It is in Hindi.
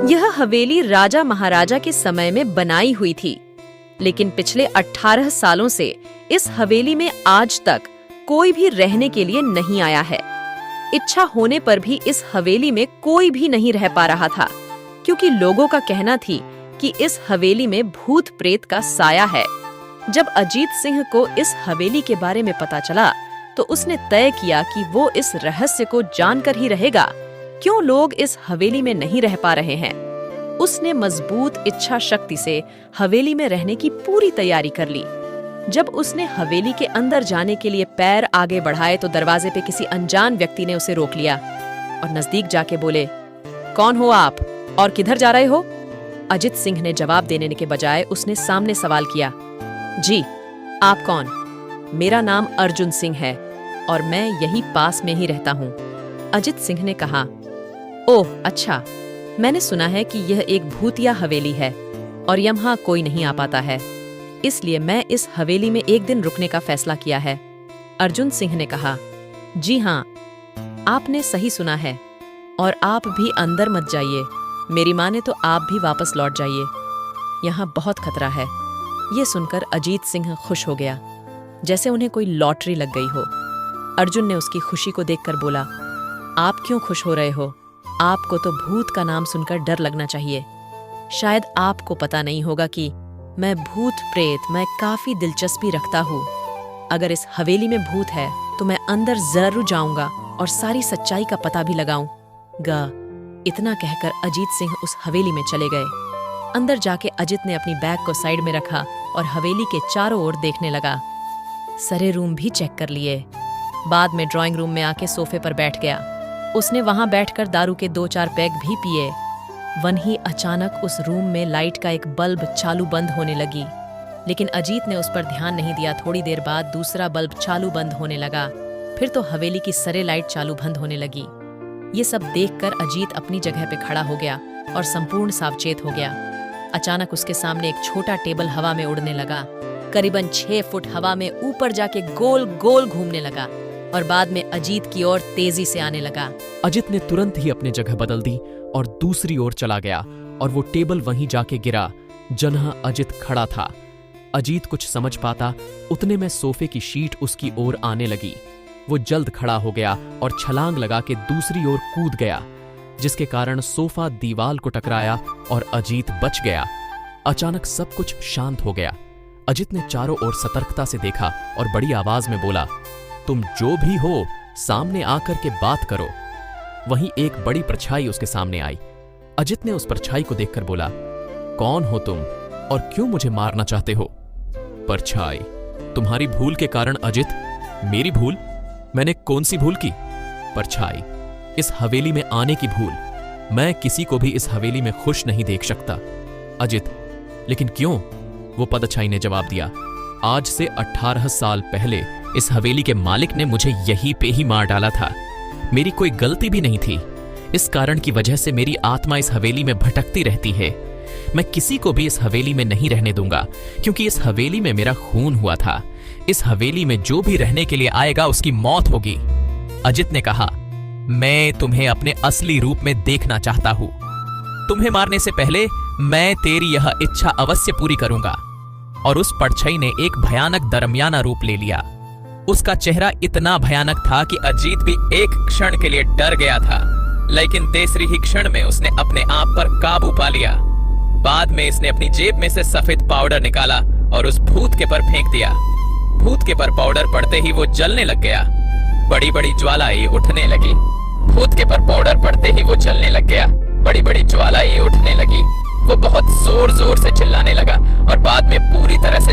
यह हवेली राजा महाराजा के समय में बनाई हुई थी, लेकिन पिछले 18 सालों से इस हवेली में आज तक कोई भी रहने के लिए नहीं आया है। इच्छा होने पर भी इस हवेली में कोई भी नहीं रह पा रहा था, क्योंकि लोगों का कहना थी कि इस हवेली में भूत प्रेत का साया है। जब अजीत सिंह को इस हवेली के बारे में पता चला तो उसने तय किया कि वो इस रहस्य को जानकर ही रहेगा, क्यों लोग इस हवेली में नहीं रह पा रहे हैं। उसने मजबूत इच्छा शक्ति से हवेली में रहने की पूरी तैयारी कर ली। जब उसने हवेली के अंदर जाने के लिए पैर आगे बढ़ाए तो दरवाजे पे किसी अनजान व्यक्ति ने उसे रोक लिया और नजदीक जाके बोले, कौन हो आप और किधर जा रहे हो? अजित सिंह ने जवाब देने के बजाय उसने सामने सवाल किया, जी आप कौन? मेरा नाम अर्जुन सिंह है और मैं यही पास में ही रहता हूँ। अजित सिंह ने कहा, ओह अच्छा, मैंने सुना है कि यह एक भूतिया हवेली है और यहाँ कोई नहीं आ पाता है, इसलिए मैं इस हवेली में एक दिन रुकने का फैसला किया है। अर्जुन सिंह ने कहा, जी हाँ, आपने सही सुना है और आप भी अंदर मत जाइए, मेरी माने तो आप भी वापस लौट जाइए, यहाँ बहुत खतरा है। ये सुनकर अजीत सिंह खुश हो गया, जैसे उन्हें कोई लॉटरी लग गई हो। अर्जुन ने उसकी खुशी को देखकर बोला, आप क्यों खुश हो रहे हो? आपको तो भूत का नाम सुनकर डर लगना चाहिए। शायद आपको पता नहीं होगा कि मैं भूत प्रेत में काफी दिलचस्पी रखता हूँ। अगर इस हवेली में भूत है तो मैं अंदर जरूर जाऊंगा और सारी सच्चाई का पता भी लगाऊंगा। इतना कहकर अजीत सिंह उस हवेली में चले गए। अंदर जाके अजित ने अपनी बैग को साइड में रखा और हवेली के चारों ओर देखने लगा। सारे रूम भी चेक कर लिए। बाद में ड्राइंग रूम में आके सोफे पर बैठ गया। उसने वहां बैठकर दारू के 2-4 पैग भी पिए। वहीं अचानक उस रूम में लाइट का एक बल्ब चालू बंद होने लगी, लेकिन अजीत ने उस पर ध्यान नहीं दिया। थोड़ी देर बाद दूसरा बल्ब चालू बंद होने लगा, फिर तो हवेली की सारे लाइट चालू बंद होने लगी। ये सब देखकर अजीत अपनी जगह पे खड़ा हो गया और संपूर्ण सावचेत हो गया। अचानक उसके सामने एक छोटा टेबल हवा में उड़ने लगा, करीबन 6 फुट हवा में ऊपर जाके गोल गोल घूमने लगा और बाद में अजीत की ओर तेजी से आने लगा। अजित ने तुरंत ही अपनी जगह बदल दी और दूसरी ओर चला गया और वो टेबल वहीं जाके गिरा जहां अजित खड़ा था। अजीत कुछ समझ पाता उतने में सोफे की शीट उसकी ओर आने लगी। वो जल्द खड़ा हो गया और छलांग लगा के दूसरी ओर कूद गया, जिसके कारण सोफा दीवार को टकराया और अजीत बच गया। अचानक सब कुछ शांत हो गया। अजित ने चारों ओर सतर्कता से देखा और बड़ी आवाज में बोला, तुम जो भी हो सामने आकर के बात करो। वहीं एक बड़ी परछाई उसके सामने आई। अजित ने उस परछाई को देखकर बोला, कौन हो तुम और क्यों मुझे मारना चाहते हो? परछाई, तुम्हारी भूल के कारण अजित। मेरी भूल? मैंने कौन सी भूल की? परछाई, इस हवेली में आने की भूल। मैं किसी को भी इस हवेली में खुश नहीं देख सकता। अजित, लेकिन क्यों? वो परछाई ने जवाब दिया, आज से 18 साल पहले इस हवेली के मालिक ने मुझे यहीं पे ही मार डाला था। मेरी कोई गलती भी नहीं थी। इस कारण की वजह से मेरी आत्मा इस हवेली में भटकती रहती है। मैं किसी को भी इस हवेली में नहीं रहने दूंगा, क्योंकि इस हवेली में मेरा खून हुआ था। इस हवेली में जो भी रहने के लिए आएगा उसकी मौत होगी। अजित ने कहा, मैं तुम्हें अपने असली रूप में देखना चाहता हूं। तुम्हें मारने से पहले मैं तेरी यह इच्छा अवश्य पूरी करूंगा। और उस परछाई ने एक भयानक दरमियाना रूप ले लिया। उसका चेहरा इतना भयानक था कि अजीत भी एक क्षण के लिए डर गया था, लेकिन तीसरी ही क्षण में उसने अपने आप पर काबू पा लिया। बाद में इसने अपनी जेब में से सफेद पाउडर निकाला और उस भूत के पर फेंक दिया। भूत के पर पाउडर पड़ते ही वो जलने लग गया। बड़ी बड़ी ज्वालाएं उठने लगी। भूत के पर पाउडर पड़ते ही वो जलने लग गया। बड़ी बड़ी ज्वालाएं उठने लगी। वो बहुत जोर जोर से चिल्लाने लगा और बाद में पूरी तरह से